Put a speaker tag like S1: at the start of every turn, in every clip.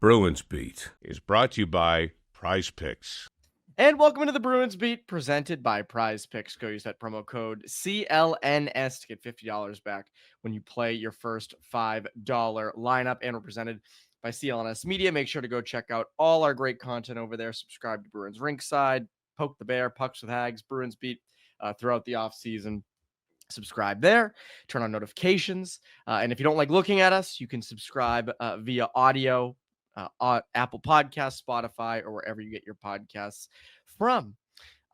S1: Bruins Beat is brought to you by Prizepicks.
S2: And welcome into the Bruins Beat, presented by Prizepicks. Go use that promo code CLNS to get $50 back when you play your first $5 lineup. And we're presented by CLNS Media. Make sure to go check out all our great content over there. Subscribe to Bruins Rinkside, Poke the Bear, Pucks with Haggs, Bruins Beat throughout the offseason. Subscribe there, turn on notifications. And if you don't like looking at us, you can subscribe via audio. Apple Podcasts, Spotify, or wherever you get your podcasts from.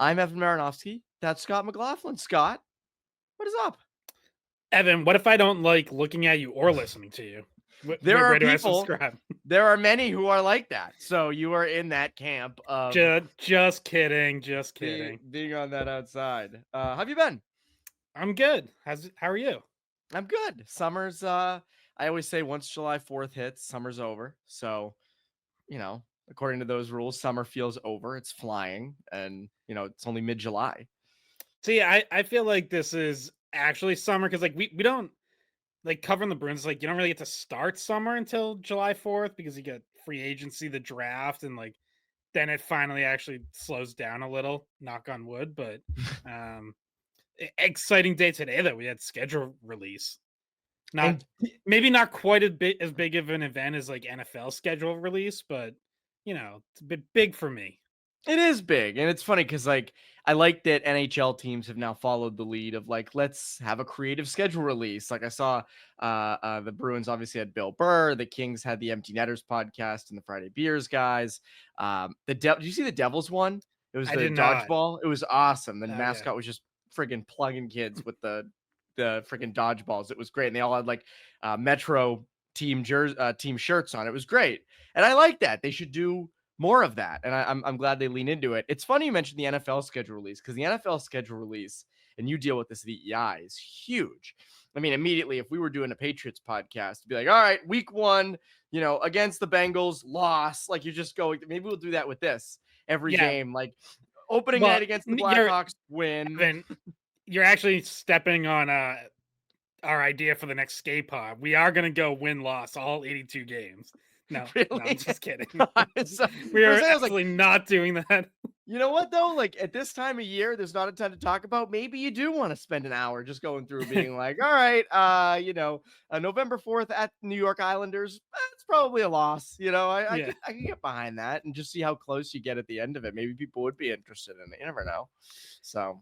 S2: I'm Evan Marinofsky. That's Scott McLaughlin. Scott, what is up?
S3: Evan, what if I don't like looking at you or listening to you?
S2: There are
S3: do
S2: people.
S3: I subscribe?
S2: There are many who are like that. So you are in that camp of
S3: just kidding.
S2: Being on that outside. How have you been?
S3: I'm good. How are you?
S2: I'm good. Summer's I always say once July 4th hits, summer's over. So, according to those rules, summer feels over. It's flying, and it's only mid-July.
S3: See, I feel like this is actually summer because we don't like covering the Bruins. Like you don't really get to start summer until July 4th because you get free agency, the draft, and then it finally actually slows down a little. Knock on wood, but exciting day today that we had schedule release. Maybe not quite as big of an event as like NFL schedule release, but it's a bit big for me.
S2: It is big, and it's funny because I like that NHL teams have now followed the lead of let's have a creative schedule release. Like I saw the Bruins obviously had Bill Burr, the Kings had the Empty Netters podcast and the Friday Beers guys. Did you see the Devils one? It was the dodgeball. It was awesome. The mascot was just friggin' plugging kids with the freaking dodgeballs. It was great. And they all had Metro team shirts on. It was great. And I like that. They should do more of that. And I'm glad they lean into it. It's funny you mentioned the NFL schedule release because the NFL schedule release, and you deal with this at the EI, is huge. I mean, immediately, if we were doing a Patriots podcast, to be like, all right, week 1, against the Bengals, loss. Like you just go, maybe we'll do that with this every game. Like opening night against the Blackhawks, win.
S3: You're actually stepping on our idea for the next skate pod. We are going to go win-loss all 82 games. No,
S2: really?
S3: No, I'm just kidding.
S2: We are
S3: actually not doing that.
S2: You know what, though? Like, at this time of year, there's not a ton to talk about. Maybe you do want to spend an hour just going through being like, all right, November 4th at New York Islanders, it's probably a loss. I can get behind that and just see how close you get at the end of it. Maybe people would be interested in it. You never know. So,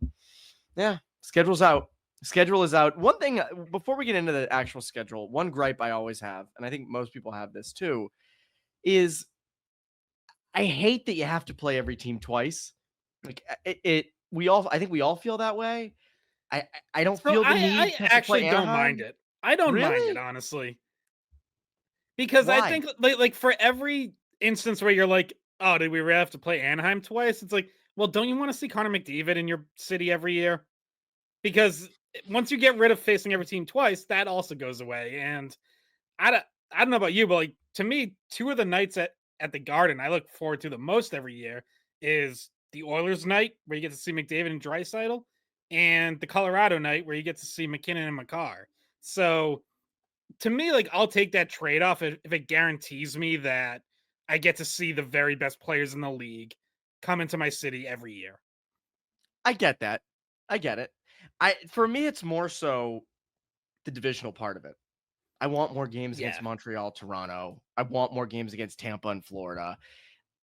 S2: yeah, schedule is out. One thing, before we get into the actual schedule, one gripe I always have, and I think most people have this too, is I hate that you have to play every team twice. Like I think we all feel that way. I don't feel the need.
S3: I actually don't mind it. I don't mind it, honestly. Because why? I think like for every instance where you're like, oh, did we really have to play Anaheim twice? It's like, well, don't you want to see Connor McDavid in your city every year? Because once you get rid of facing every team twice, that also goes away. And I don't know about you, but to me, 2 of the nights at the Garden I look forward to the most every year is the Oilers night where you get to see McDavid and Draisaitl, and the Colorado night where you get to see McKinnon and Makar. So to me, I'll take that trade-off if it guarantees me that I get to see the very best players in the league come into my city every year.
S2: I get that. I get it. For me, it's more so the divisional part of it. I want more games against Montreal, Toronto. I want more games against Tampa and Florida.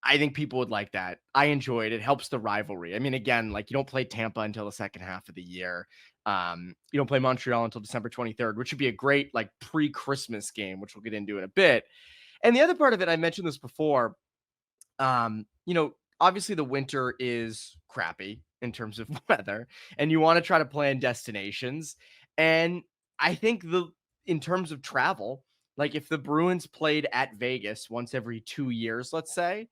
S2: I think people would like that. I enjoy it. It helps the rivalry. I mean, again, you don't play Tampa until the second half of the year. You don't play Montreal until December 23rd, which would be a great pre-Christmas game, which we'll get into in a bit. And the other part of it, I mentioned this before, obviously the winter is crappy in terms of weather, and you want to try to plan destinations. And I think in terms of travel, if the Bruins played at Vegas once every 2 years, let's say,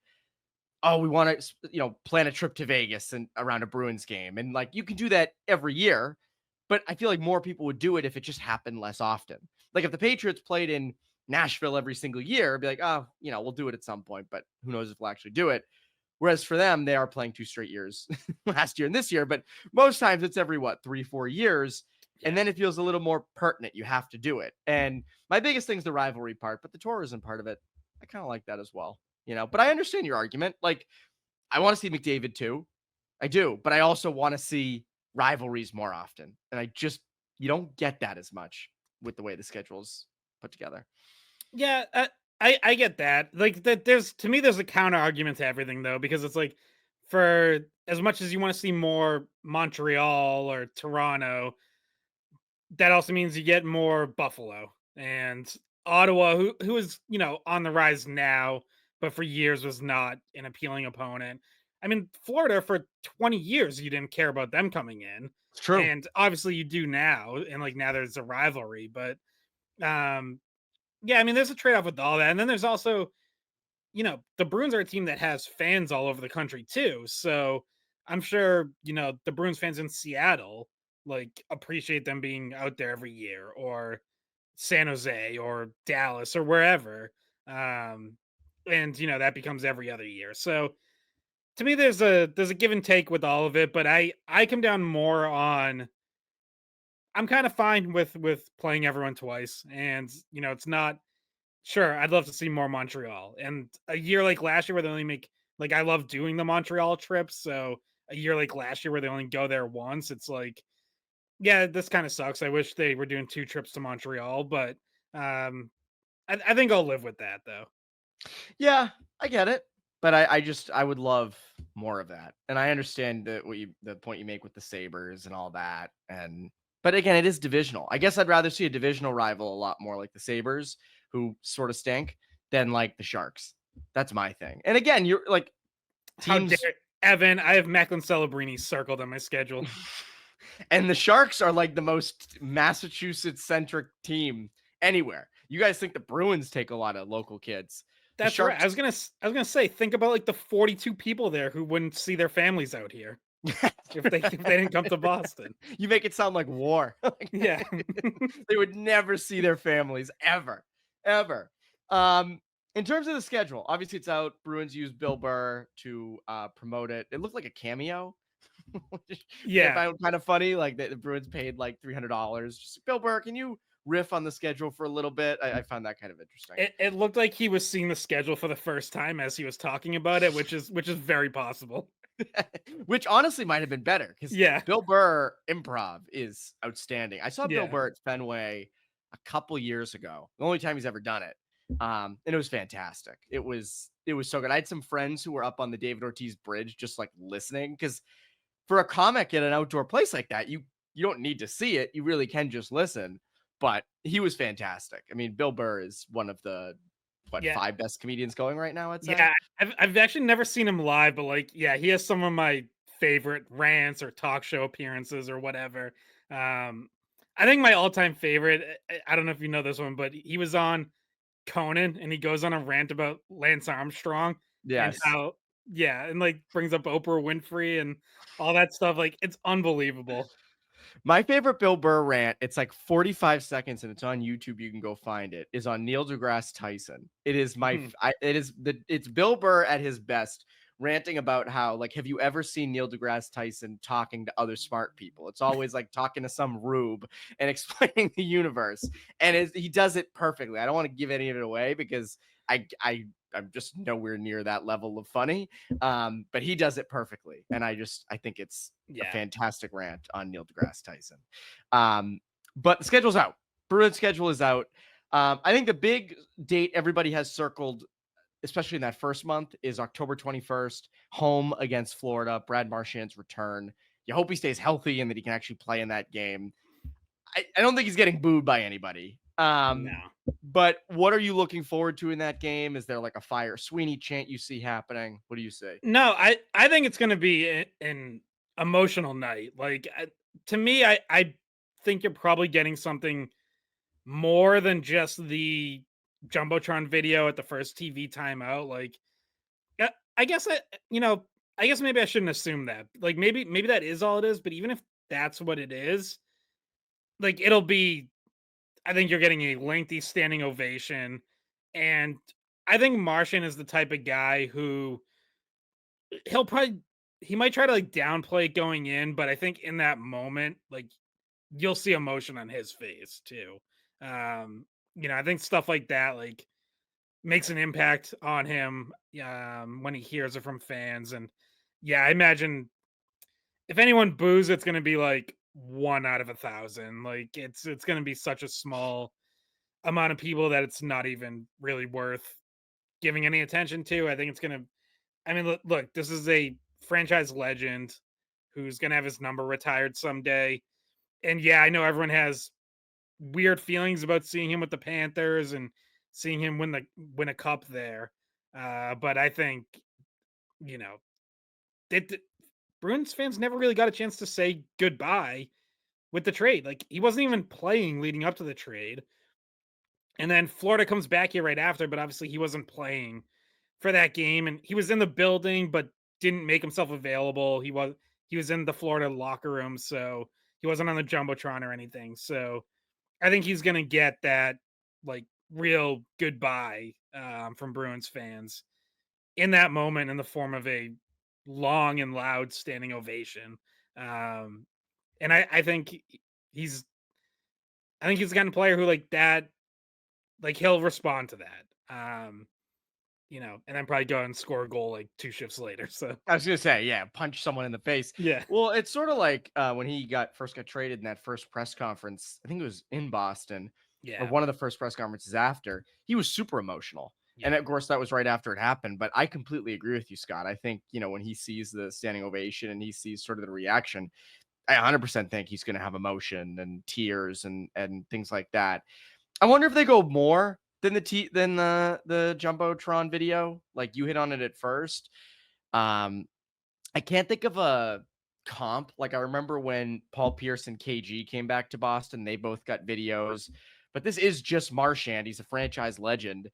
S2: we want to, plan a trip to Vegas and around a Bruins game. And you can do that every year, but I feel like more people would do it if it just happened less often. If the Patriots played in Nashville every single year, it'd be like, oh, we'll do it at some point, but who knows if we'll actually do it. Whereas for them, they are playing 2 straight years last year and this year, but most times it's every 3-4 years. And then it feels a little more pertinent. You have to do it. And my biggest thing is the rivalry part, but the tourism part of it, I kind of like that as well. But I understand your argument. Like, I want to see McDavid too. I do, but I also want to see rivalries more often. And you don't get that as much with the way the schedule's put together.
S3: Yeah, I get that. Like that, to me, there's a counter argument to everything though, because it's like, for as much as you want to see more Montreal or Toronto, that also means you get more Buffalo and Ottawa, who is on the rise now, but for years was not an appealing opponent. I mean, Florida for 20 years you didn't care about them coming in,
S2: It's true.
S3: and obviously you do now, and like now there's a rivalry, but um, yeah, I mean, there's a trade off with all that, and then there's also the Bruins are a team that has fans all over the country too. So I'm sure, the Bruins fans in Seattle like appreciate them being out there every year, or San Jose or Dallas or wherever. And that becomes every other year. So to me, there's a give and take with all of it, but I come down more on, I'm kind of fine with playing everyone twice. And it's not, sure, I'd love to see more Montreal. And a year like last year where they only make, like, I love doing the Montreal trips. So a year like last year where they only go there once, it's like, yeah, this kind of sucks. I wish they were doing 2 trips to Montreal, but I think I'll live with that though.
S2: Yeah, I get it. But I would love more of that. And I understand the point you make with the Sabres and all that. But again, it is divisional. I guess I'd rather see a divisional rival a lot more like the Sabres, who sort of stink, than like the Sharks. That's my thing. And again, you're like
S3: How
S2: teams.
S3: dare Evan? I have Macklin Celebrini circled on my schedule.
S2: And the Sharks are like the most Massachusetts centric team anywhere. You guys think the Bruins take a lot of local kids?
S3: That's
S2: Sharks...
S3: right. I was gonna say, think about like the 42 people there who wouldn't see their families out here if they didn't come to Boston.
S2: You make it sound like war.
S3: Yeah.
S2: They would never see their families ever. In terms of the schedule, obviously it's out. Bruins used Bill Burr to promote it. It looked like a cameo.
S3: Yeah.
S2: I found kind of funny. Like the Bruins paid like $300. Just, Bill Burr, can you riff on the schedule for a little bit? I found that kind of interesting.
S3: It looked like he was seeing the schedule for the first time as he was talking about it, which is very possible.
S2: Which honestly might have been better, because
S3: Yeah.
S2: Bill Burr improv is outstanding. I saw Bill
S3: Yeah.
S2: Burr at Fenway a couple years ago. The only time he's ever done it. And it was fantastic. It was so good. I had some friends who were up on the David Ortiz Bridge just like listening, because for a comic at an outdoor place like that, you don't need to see it. You really can just listen. But he was fantastic. I mean, Bill Burr is one of the 5 best comedians going right now, I'd say.
S3: Yeah, I've actually never seen him live, but like, yeah, he has some of my favorite rants or talk show appearances or whatever. I think my all-time favorite, I don't know if you know this one, but he was on Conan and he goes on a rant about Lance Armstrong.
S2: Yes.
S3: And how, yeah, and like brings up Oprah Winfrey and all that stuff. Like, it's unbelievable.
S2: My favorite Bill Burr rant, it's like 45 seconds and it's on YouTube. You can go find it. Is on Neil deGrasse Tyson. It is it's Bill Burr at his best, ranting about how, like, have you ever seen Neil deGrasse Tyson talking to other smart people? It's always like talking to some rube and explaining the universe. And he does it perfectly. I don't want to give any of it away because I'm just nowhere near that level of funny. But he does it perfectly. And I think it's a fantastic rant on Neil deGrasse Tyson. But the schedule's out. Bruins schedule is out. I think the big date everybody has circled, especially in that first month, is October 21st, home against Florida. Brad Marchand's return. You hope he stays healthy and that he can actually play in that game. I don't think he's getting booed by anybody.
S3: No.
S2: But what are you looking forward to in that game? Is there like a Fire Sweeney chant you see happening? What do you say?
S3: No, I think it's going to be an emotional night. Like, to me, I think you're probably getting something more than just the Jumbotron video at the first TV timeout. Like, I guess I guess maybe I shouldn't assume that. Like, maybe that is all it is. But even if that's what it is, like, it'll be, I think you're getting a lengthy standing ovation. And I think Marchand is the type of guy who he might try to like downplay going in, but I think in that moment, like, you'll see emotion on his face too. I think stuff like that, like, makes an impact on him when he hears it from fans. And yeah, I imagine if anyone boos, it's going to be like 1 out of 1,000. Like it's going to be such a small amount of people that it's not even really worth giving any attention to. I think it's going to, I mean, look, this is a franchise legend who's going to have his number retired someday. And yeah, I know everyone has weird feelings about seeing him with the Panthers and seeing him win a cup there. But I think, you know, Bruins fans never really got a chance to say goodbye with the trade. Like he wasn't even playing leading up to the trade. And then Florida comes back here right after, but obviously he wasn't playing for that game, and he was in the building but didn't make himself available. He was in the Florida locker room, so he wasn't on the jumbotron or anything. So I think he's gonna get that like real goodbye from Bruins fans in that moment in the form of a long and loud standing ovation. And I think he's the kind of player who like that, like he'll respond to that. And then probably go and score a goal like 2 shifts later. So
S2: I was gonna say, yeah, punch someone in the face.
S3: yeah,
S2: Well, it's sort of like when he first got traded in that first press conference. I think it was in Boston, or
S3: yeah,
S2: one of the first press conferences after. He was super emotional, and
S3: yeah.
S2: of course that was right after it happened. But I completely agree with you, Scott. I think when he sees the standing ovation and he sees sort of the reaction, I 100% think he's gonna have emotion and tears and things like that. I wonder if they go more than the Jumbotron video. Like you hit on it at first. I can't think of a comp. Like I remember when Paul Pierce and KG came back to Boston, they both got videos. But this is just Marchand. He's a franchise legend.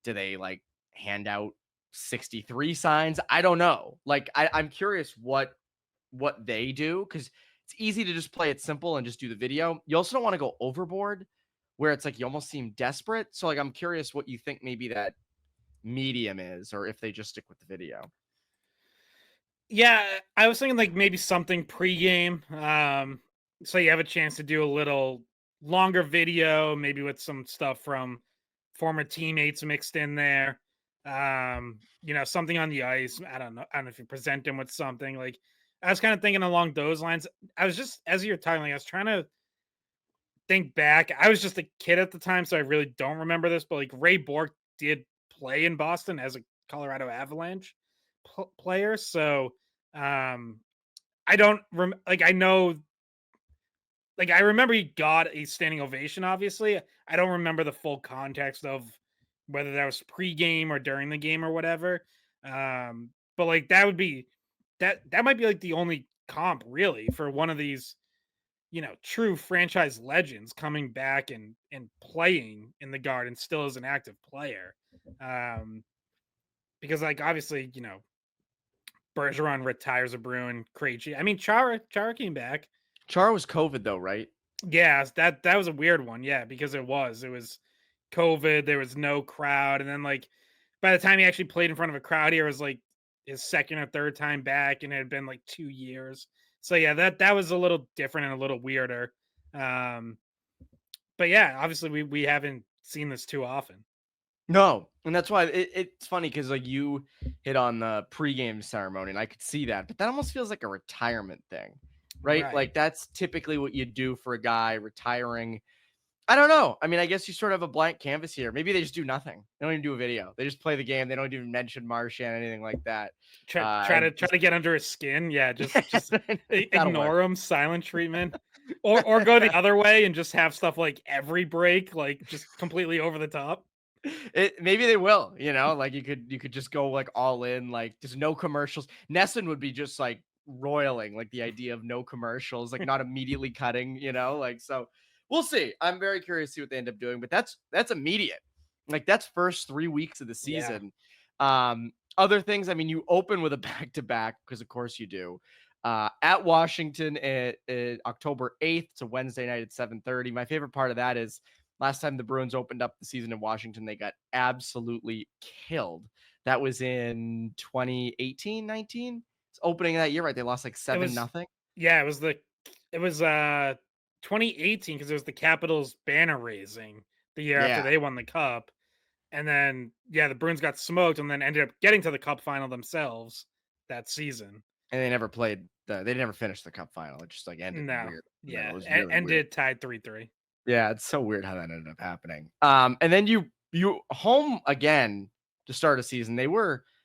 S2: Do they like hand out 63 signs? I don't know. Like I'm curious what they do, because it's easy to just play it simple and just do the video. You also don't want to go overboard where it's like you almost seem desperate. So like I'm curious what you think maybe that medium is, or if they just stick with the video.
S3: Yeah, I was thinking like maybe something pregame. So you have a chance to do a little longer video, maybe with some stuff from former teammates mixed in there. Something on the ice. I don't know if you present them with something. Like I was kind of thinking along those lines. I was just, as you're talking, like, I was trying to think back. I was just a kid at the time, so I really don't remember this. But like Ray Bourque did play in Boston as a Colorado Avalanche player, so I don't like I know, like I remember he got a standing ovation. Obviously, I don't remember the full context of whether that was pregame or during the game or whatever. But like that would be that might be like the only comp really for one of these true franchise legends coming back and playing in the Garden still as an active player. Because like obviously, Bergeron retires a Bruin, Krejci. I mean, Chara came back.
S2: Chara was COVID though, right?
S3: Yeah, that was a weird one. Yeah, because it was COVID. There was no crowd, and then like by the time he actually played in front of a crowd here, it was like his second or third time back, and it had been like 2 years. So yeah, that was a little different and a little weirder. But yeah, obviously we haven't seen this too often.
S2: No, and that's why it's funny, because like you hit on the pregame ceremony, and I could see that, but that almost feels like a retirement thing, right?
S3: Right.
S2: Like that's typically what you do for a guy retiring. I don't know. I mean, I guess you sort of have a blank canvas here. Maybe they just do nothing. They don't even do a video. They just play the game. They don't even mention Marchand, anything like that.
S3: Try to get under his skin. Yeah, just ignore
S2: work.
S3: him, silent treatment, or go the other way and just have stuff like every break, like just completely over the top.
S2: Maybe they will, like you could just go like all in, like there's no commercials. Nesson would be just like roiling, like the idea of no commercials, like not immediately cutting, like, so we'll see. I'm very curious to see what they end up doing, but that's immediate. Like that's first 3 weeks of the season. Other things, I mean, you open with a back-to-back, because of course you do. At Washington at October 8th. It's a Wednesday night at 7:30. My favorite part of that is last time the Bruins opened up the season in Washington, they got absolutely killed. That was in 2018, 19. It's opening that year, right? They lost like 7-0.
S3: Yeah, it was 2018, because it was the Capitals banner raising the year after they won the cup. And then, the Bruins got smoked and then ended up getting to the cup final themselves that season.
S2: And they never played they never finished the cup final. It just like ended
S3: No.
S2: weird.
S3: Yeah.
S2: It was really weird.
S3: Ended tied 3-3.
S2: Yeah, it's so weird how that ended up happening. And then you home again to start a season.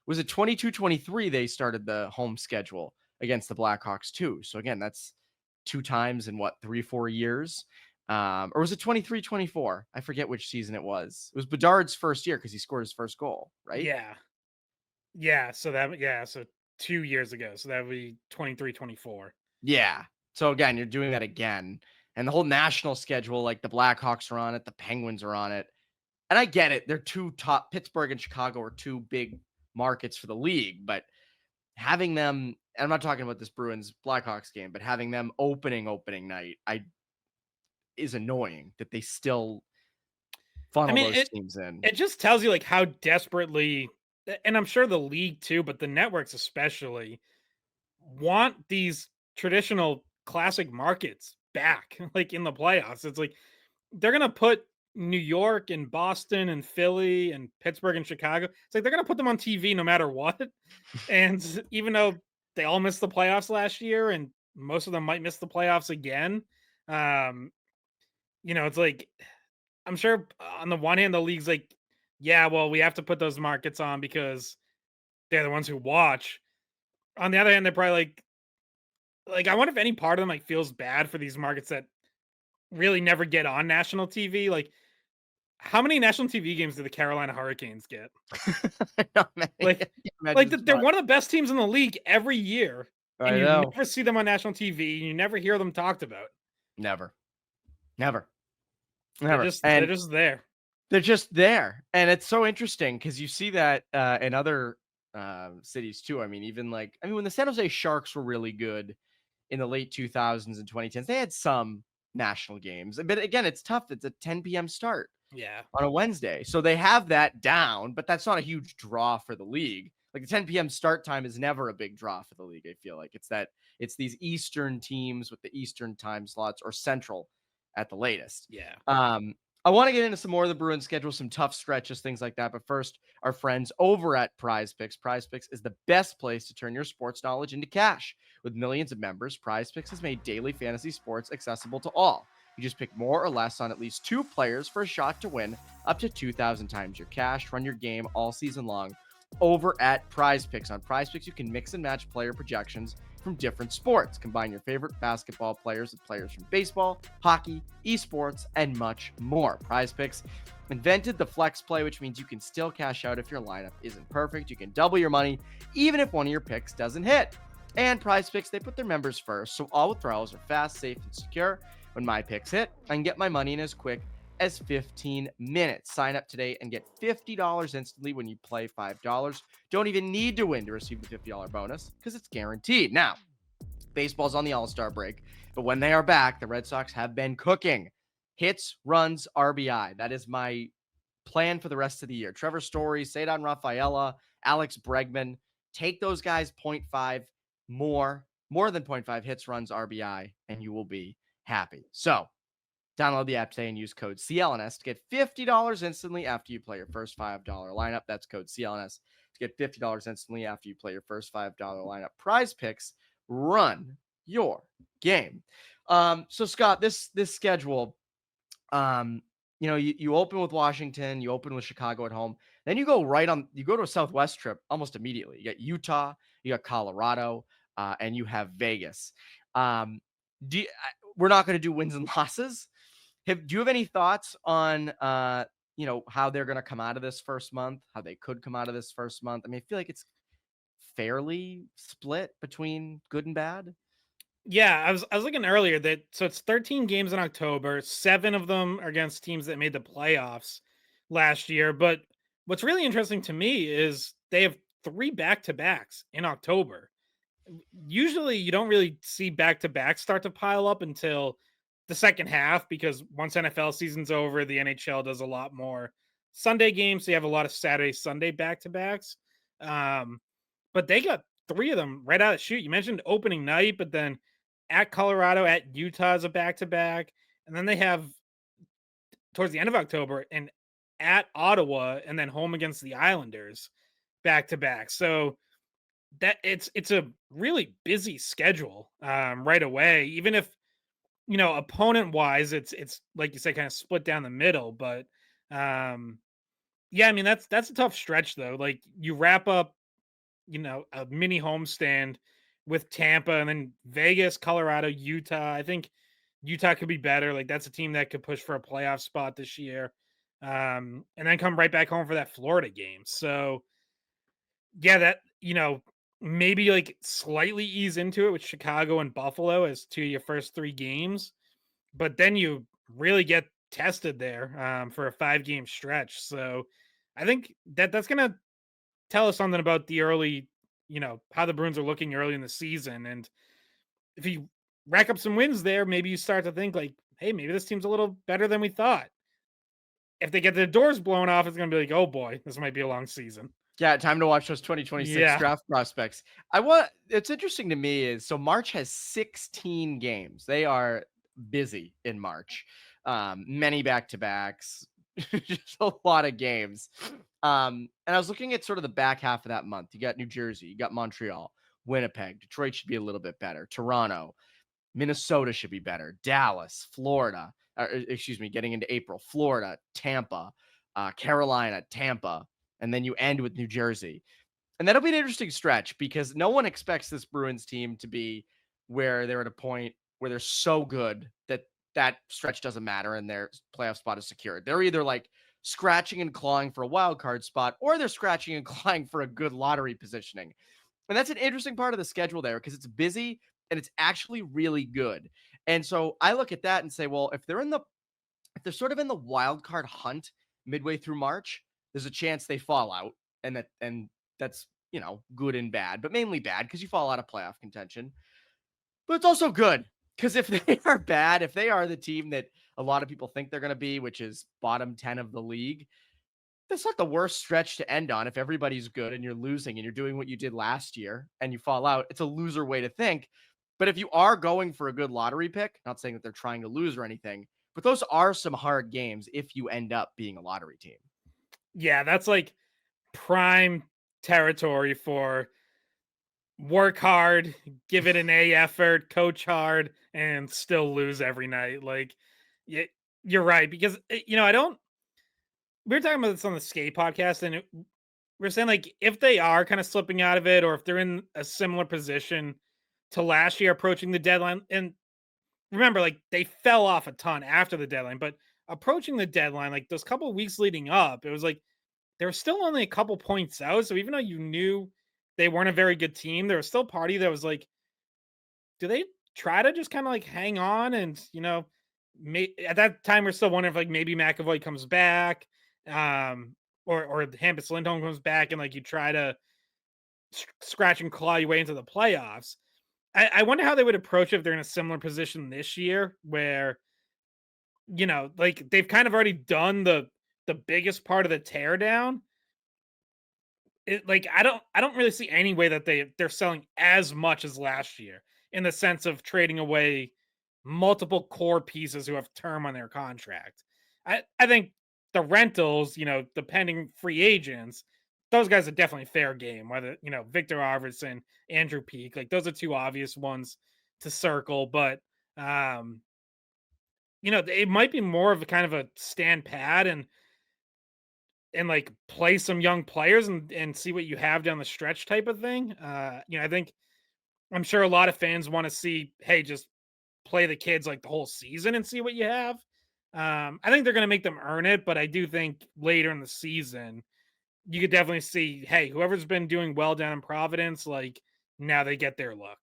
S2: Was it 22-23 they started the home schedule against the Blackhawks too. So again, that's 2 times in what, 3-4 years. Or was it 23-24? I forget which season it was. It was Bedard's first year because he scored his first goal, right?
S3: Yeah. So 2 years ago. So that would be 23-24.
S2: Yeah. So again, you're doing that again. And the whole national schedule, like the Blackhawks are on it, the Penguins are on it. And I get it. They're two top, Pittsburgh and Chicago are two big markets for the league, but having them, and I'm not talking about this Bruins Blackhawks game, but having them opening night, is annoying that they still funnel those teams in.
S3: It just tells you like how desperately, and I'm sure the league too, but the networks especially want these traditional classic markets back, like in the playoffs. It's like they're gonna put New York and Boston and Philly and Pittsburgh and Chicago. It's like they're gonna put them on TV no matter what. And even though they all missed the playoffs last year, and most of them might miss the playoffs again, it's like I'm sure on the one hand the league's like, yeah, well, we have to put those markets on because they're the ones who watch. On the other hand, they're probably like I wonder if any part of them like feels bad for these markets that really never get on national TV. Like, how many national TV games do the Carolina Hurricanes get? They're one of the best teams in the league every year, and you never see them on national TV. You never hear them talked about.
S2: Never.
S3: They're just there.
S2: They're just there, and it's so interesting because you see that in other cities too. I mean, even when the San Jose Sharks were really good in the late 2000s and 2010s, they had some national games. But again, it's tough. It's a 10 p.m. start on a Wednesday. So they have that down, but that's not a huge draw for the league. Like the 10 p.m. start time is never a big draw for the league. I feel like it's these Eastern teams with the Eastern time slots or Central at the latest.
S3: Yeah.
S2: I want to get into some more of the Bruins schedule, some tough stretches, things like that. But first, our friends over at Prizepicks. Prizepicks is the best place to turn your sports knowledge into cash. With millions of members, Prizepicks has made daily fantasy sports accessible to all. You just pick more or less on at least 2 players for a shot to win up to 2,000 times your cash. Run your game all season long over at Prizepicks. On Prizepicks, you can mix and match player projections from different sports. Combine your favorite basketball players with players from baseball, hockey, esports, and much more. Prizepicks invented the flex play, which means you can still cash out if your lineup isn't perfect. You can double your money even if one of your picks doesn't hit. And Prizepicks, they put their members first, so all withdrawals are fast, safe, and secure. When my picks hit, I can get my money in as quick as 15 minutes. Sign up today and get $50 instantly when you play $5. Don't even need to win to receive the $50 bonus because it's guaranteed. Now, baseball's on the All-Star break, but when they are back, the Red Sox have been cooking. Hits, runs, RBI. That is my plan for the rest of the year. Trevor Story, Cedar Rafaela, Alex Bregman. Take those guys 0.5 more than 0.5 hits, runs, RBI, and you will be happy. So, download the app today and use code CLNS to get $50 instantly after you play your first $5 lineup. That's code CLNS to get $50 instantly after you play your first $5 lineup. Prizepicks, run your game. So Scott, this schedule, you open with Washington, you open with Chicago at home, then you go to a Southwest trip almost immediately. You got Utah, you got Colorado, and you have Vegas. We're not going to do wins and losses. Do you have any thoughts on, how they're going to come out of this first month, how they could come out of this first month? I mean, I feel like it's fairly split between good and bad.
S3: Yeah, I was looking earlier so it's 13 games in October. 7 of them are against teams that made the playoffs last year. But what's really interesting to me is they have 3 back-to-backs in October. Usually you don't really see back-to-backs start to pile up until the second half, because once NFL season's over, the NHL does a lot more Sunday games. So you have a lot of Saturday, Sunday back-to-backs. But they got 3 of them right out of the chute. You mentioned opening night, but then at Colorado, at Utah is a back-to-back. And then they have towards the end of October an at Ottawa, and then home against the Islanders back to back. So that it's a really busy schedule right away. Even if opponent wise, it's like you say, kind of split down the middle. But yeah, I mean that's a tough stretch though. Like you wrap up, a mini homestand with Tampa, and then Vegas, Colorado, Utah. I think Utah could be better. Like that's a team that could push for a playoff spot this year. And then come right back home for that Florida game. So yeah, that maybe like slightly ease into it with Chicago and Buffalo as two of your first three games, but then you really get tested there for a 5-game stretch. So I think that's gonna tell us something about the early, how the Bruins are looking early in the season. And if you rack up some wins there, maybe you start to think like, hey, maybe this team's a little better than we thought. If they get their doors blown off, it's gonna be like, oh boy, this might be a long season.
S2: Yeah, time to watch those 2026 draft prospects. It's interesting to me is, so March has 16 games. They are busy in March. Many back-to-backs, just a lot of games. And I was looking at sort of the back half of that month. You got New Jersey, you got Montreal, Winnipeg, Detroit should be a little bit better. Toronto, Minnesota should be better. Dallas, Florida, getting into April, Florida, Tampa, Carolina, Tampa. And then you end with New Jersey. And that'll be an interesting stretch because no one expects this Bruins team to be where they're at a point where they're so good that stretch doesn't matter and their playoff spot is secured. They're either like scratching and clawing for a wild card spot, or they're scratching and clawing for a good lottery positioning. And that's an interesting part of the schedule there because it's busy and it's actually really good. And so I look at that and say, well, if they're sort of in the wild card hunt midway through March, there's a chance they fall out, and that's good and bad, but mainly bad because you fall out of playoff contention. But it's also good because if they are bad, if they are the team that a lot of people think they're going to be, which is bottom 10 of the league, that's not the worst stretch to end on. If everybody's good and you're losing and you're doing what you did last year and you fall out, it's a loser way to think. But if you are going for a good lottery pick, not saying that they're trying to lose or anything, but those are some hard games if you end up being a lottery team.
S3: Yeah, that's like prime territory for work hard, give it an A effort, coach hard, and still lose every night. Like, you're right. Because, we were talking about this on the skate podcast, and we're saying, like, if they are kind of slipping out of it, or if they're in a similar position to last year approaching the deadline, and remember, like, they fell off a ton after the deadline, but approaching the deadline, like those couple of weeks leading up, it was like they were still only a couple points out. So even though you knew they weren't a very good team, there was still party that was like, do they try to just kind of like hang on? And, at that time, we're still wondering if like maybe McAvoy comes back, or Hampus Lindholm comes back, and like you try to scratch and claw your way into the playoffs. I wonder how they would approach it if they're in a similar position this year where, like they've kind of already done the biggest part of the teardown. Like I don't really see any way that they're selling as much as last year in the sense of trading away multiple core pieces who have term on their contract. I think the rentals, the pending free agents, those guys are definitely fair game. Whether Victor Arvidsson, Andrew Peak, like those are two obvious ones to circle, but it might be more of a kind of a stand pad and like play some young players and see what you have down the stretch type of thing. I think I'm sure a lot of fans want to see, hey, just play the kids like the whole season and see what you have. I think they're going to make them earn it, but I do think later in the season, you could definitely see, hey, whoever's been doing well down in Providence, like now they get their look.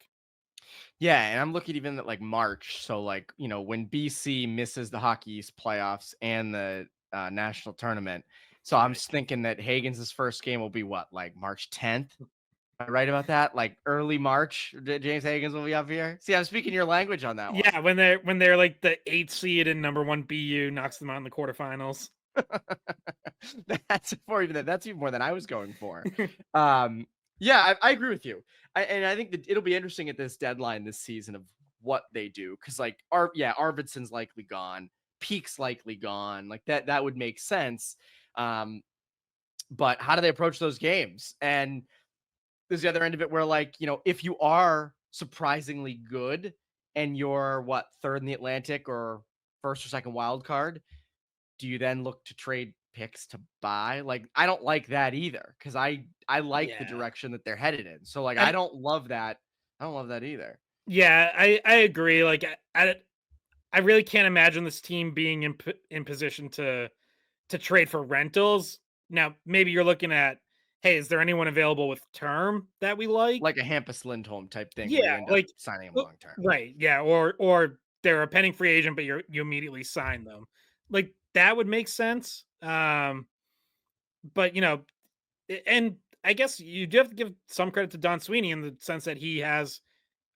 S2: Yeah, and I'm looking even at like March. So like, when BC misses the Hockey East playoffs and the national tournament. So I'm just thinking that Hagens' first game will be what, like March 10th? Am I right about that? Like early March, James Hagens will be up here. See, I'm speaking your language on that one.
S3: Yeah, when they're like the 8th seed and number 1 BU knocks them out in the quarterfinals.
S2: That's even more than I was going for. Yeah, I agree with you. And I think that it'll be interesting at this deadline this season of what they do. Cause like, Arvidsson's likely gone. Peak's likely gone. Like that would make sense. But how do they approach those games? And there's the other end of it where, like, if you are surprisingly good and you're third in the Atlantic or first or second wild card, do you then look to trade picks to buy? Like, I don't like that either, because I like the direction that they're headed in. So, like, I don't love that. I don't love that either.
S3: Yeah, I agree. Like, I really can't imagine this team being in position to trade for rentals. Now, maybe you're looking at, hey, is there anyone available with term that we like?
S2: Like a Hampus Lindholm type thing where
S3: Yeah,
S2: you end up
S3: like
S2: signing him long term.
S3: right. Yeah, or they're a pending free agent, but you immediately sign them. Like, that would make sense. But and I guess you do have to give some credit to Don Sweeney in the sense that he has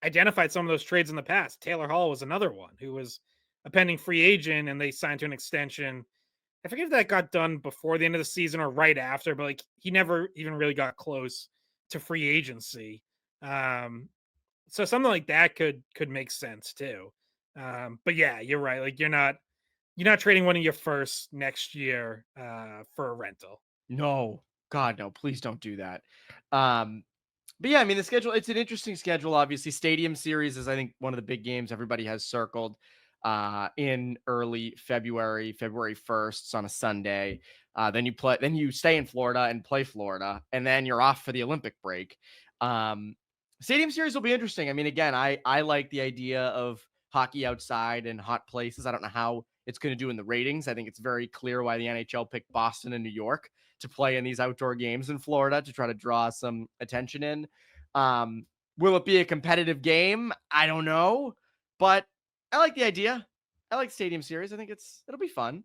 S3: identified some of those trades in the past. Taylor Hall was another one who was a pending free agent and they signed to an extension. I forget if that got done before the end of the season or right after, but like he never even really got close to free agency. So something like that could make sense too. But yeah, you're right. Like you're not trading one of your first next year for a rental.
S2: No, God, no, please don't do that. But yeah, I mean, the schedule, it's an interesting schedule. Obviously, Stadium Series is, I think, one of the big games everybody has circled in early February, February 1st on a Sunday. Then you stay in Florida and play Florida, and then you're off for the Olympic break. Stadium Series will be interesting. I mean, again, I like the idea of hockey outside and hot places. I don't know how it's going to do in the ratings. I think it's very clear why the NHL picked Boston and New York to play in these outdoor games in Florida to try to draw some attention in. Will it be a competitive game? I don't know, but I like the idea. I like Stadium Series. I think it'll be fun.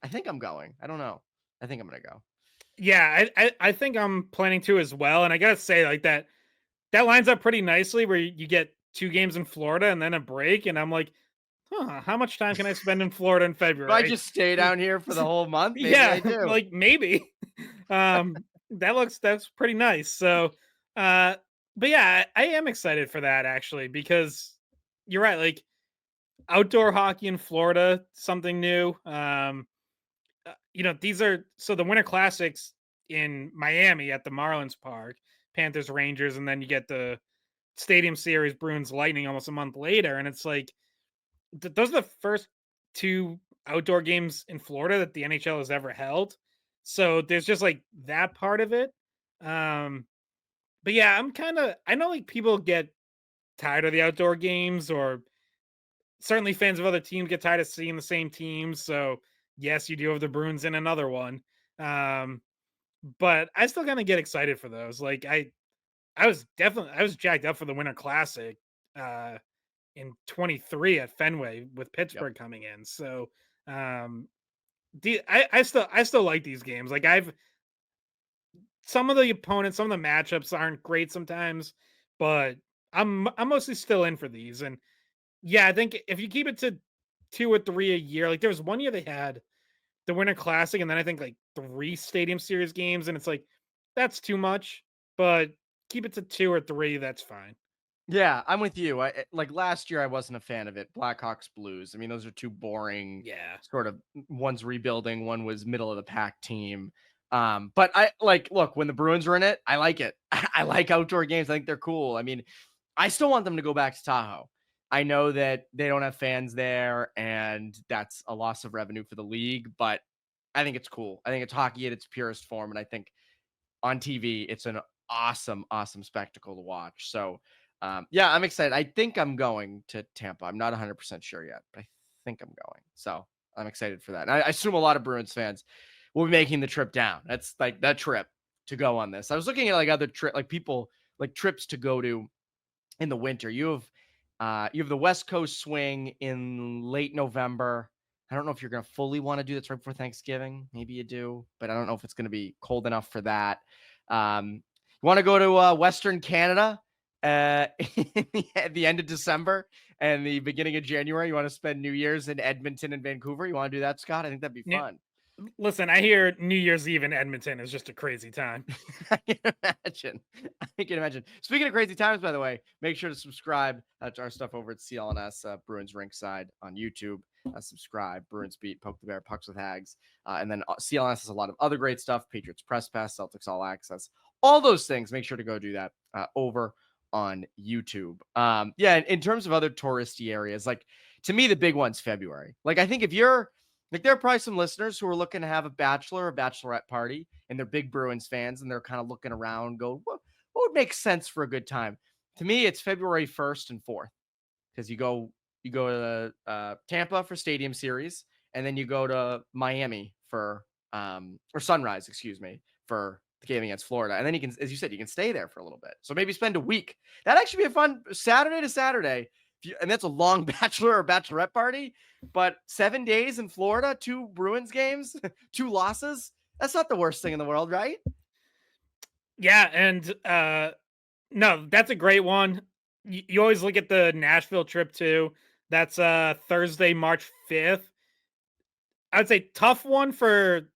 S2: I think I'm going. I don't know. I think I'm going to go.
S3: Yeah, I think I'm planning to as well. And I got to say, like that lines up pretty nicely where you get 2 games in Florida and then a break. And I'm like, how much time can I spend in Florida in February?
S2: Do I just stay down here for the whole month? Maybe
S3: yeah,
S2: I do.
S3: like maybe. That's pretty nice. So, but yeah, I am excited for that actually, because you're right. Like outdoor hockey in Florida, something new. These are so the Winter Classics in Miami at the Marlins Park, Panthers, Rangers, and then you get the Stadium Series, Bruins, Lightning almost a month later, and it's like those are the first 2 outdoor games in Florida that the NHL has ever held. So there's just like that part of it. But yeah, I know like people get tired of the outdoor games, or certainly fans of other teams get tired of seeing the same teams. So yes, you do have the Bruins in another one. But I still kind of get excited for those. Like I was jacked up for the Winter Classic in 23 at Fenway with Pittsburgh coming in. So I still like these games. Like some of the opponents, some of the matchups aren't great sometimes, but I'm mostly still in for these. And yeah, I think if you keep it to 2 or 3 a year, like there was one year they had the Winter Classic and then I think like 3 Stadium Series games, and it's like that's too much, but keep it to 2 or 3, that's fine.
S2: Yeah, I'm with you. Like last year, I wasn't a fan of it. Blackhawks, Blues. I mean, those are 2 boring.
S3: Yeah.
S2: Sort of, one's rebuilding, one was middle of the pack team. But I look, when the Bruins are in it, I like it. I like outdoor games. I think they're cool. I mean, I still want them to go back to Tahoe. I know that they don't have fans there, and that's a loss of revenue for the league. But I think it's cool. I think it's hockey at its purest form, and I think on TV, it's an awesome, awesome spectacle to watch. So. Yeah, I'm excited. I think I'm going to Tampa. I'm not 100% sure yet, but I think I'm going. So I'm excited for that. And I assume a lot of Bruins fans will be making the trip down. That's like that trip to go on this. I was looking at like other people, like trips to go to in the winter. You have the West Coast swing in late November. I don't know if you're going to fully want to do this right before Thanksgiving. Maybe you do, but I don't know if it's going to be cold enough for that. You want to go to Western Canada? At the end of December and the beginning of January, you want to spend New Year's in Edmonton and Vancouver? You want to do that, Scott? I think that'd be fun.
S3: Listen, I hear New Year's Eve in Edmonton is just a crazy time.
S2: I can imagine. Speaking of crazy times, by the way, make sure to subscribe to our stuff over at CLNS Bruins Rinkside on YouTube. subscribe. Bruins Beat, Poke the Bear, Pucks with Haggs. And then CLNS has a lot of other great stuff. Patriots Press Pass, Celtics All Access, all those things. Make sure to go do that over on YouTube. Yeah, in terms of other touristy areas, like to me, the big one's February. Like I think if you're like, there are probably some listeners who are looking to have a bachelor or bachelorette party and they're big Bruins fans and they're kind of looking around, go, what would make sense for a good time? To me, it's February 1st and 4th because you go to Tampa for Stadium Series, and then you go to Miami for or Sunrise, excuse me, for the game against Florida. And then you can, as you said, you can stay there for a little bit. So maybe spend a week. That'd actually be a fun Saturday to Saturday. And that's a long bachelor or bachelorette party, but 7 days in Florida, 2 Bruins games, 2 losses. That's not the worst thing in the world, right?
S3: Yeah. And no, that's a great one. You always look at the Nashville trip too. That's Thursday, March 5th. I would say tough one for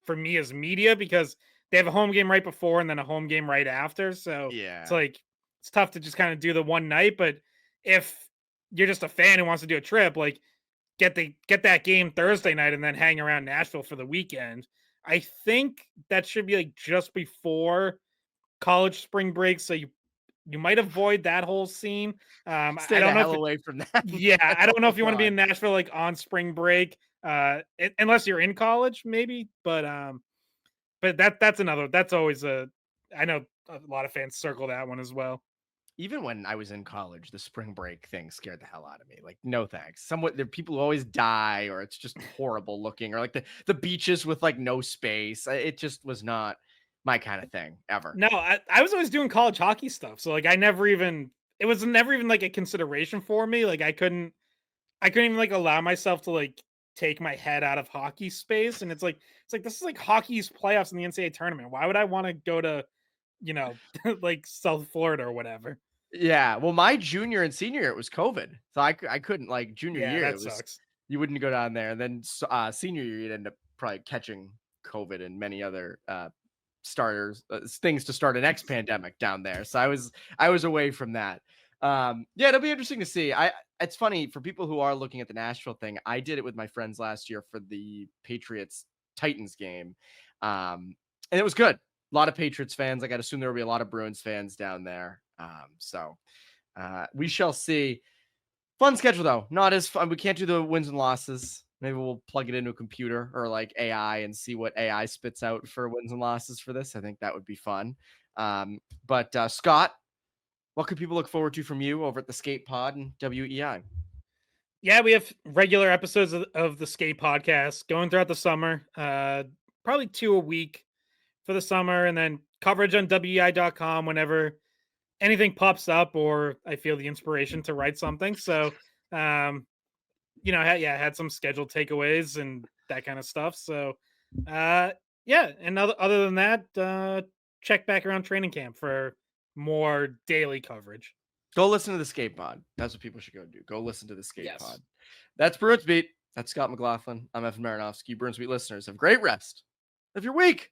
S3: me as media because they have a home game right before and then a home game right after. So
S2: yeah,
S3: it's like, it's tough to just kind of do the one night. But if you're just a fan who wants to do a trip, like get that game Thursday night and then hang around Nashville for the weekend. I think that should be like just before college spring break. So you might avoid that whole scene.
S2: I don't
S3: know
S2: the hell away from that.
S3: Yeah, I don't know if you want to be in Nashville like on spring break, unless you're in college, maybe. But that's always I know a lot of fans circle that one as well.
S2: Even when I was in college, the spring break thing scared the hell out of me. Like, no thanks. There are people who always die, or it's just horrible looking, or like the beaches with like no space. It just was not my kind of thing ever.
S3: No, I was always doing college hockey stuff, so like it was never even like a consideration for me. Like I couldn't even like allow myself to like take my head out of hockey space. And it's like this is like hockey's playoffs in the NCAA tournament. Why would I want to go to, like South Florida or whatever?
S2: Yeah, well, my junior and senior year, it was COVID, so I couldn't, like, junior year,
S3: that sucks.
S2: You wouldn't go down there, and then senior year, you'd end up probably catching COVID and many other things to start a next pandemic down there. So I was away from that. Yeah, it'll be interesting to see. It's funny for people who are looking at the Nashville thing. I did it with my friends last year for the Patriots Titans game, and it was good. A lot of Patriots fans. Like, I'd assume there will be a lot of Bruins fans down there. So we shall see. Fun schedule though. Not as fun. We can't do the wins and losses. Maybe we'll plug it into a computer or like AI and see what AI spits out for wins and losses for this. I think that would be fun. But Scott, what could people look forward to from you over at the Skate Pod and WEI?
S3: Yeah, we have regular episodes of the Skate Podcast going throughout the summer. Probably 2 a week for the summer, and then coverage on WEI.com whenever anything pops up or I feel the inspiration to write something. So, had some scheduled takeaways and that kind of stuff. So, and other than that, check back around training camp for more daily coverage.
S2: Go listen to the Skate Pod. That's what people should go do. Go listen to the Skate Pod. That's Bruins Beat. That's Scott McLaughlin. I'm Evan Marinofsky. Bruins Beat listeners, have great rest of your week.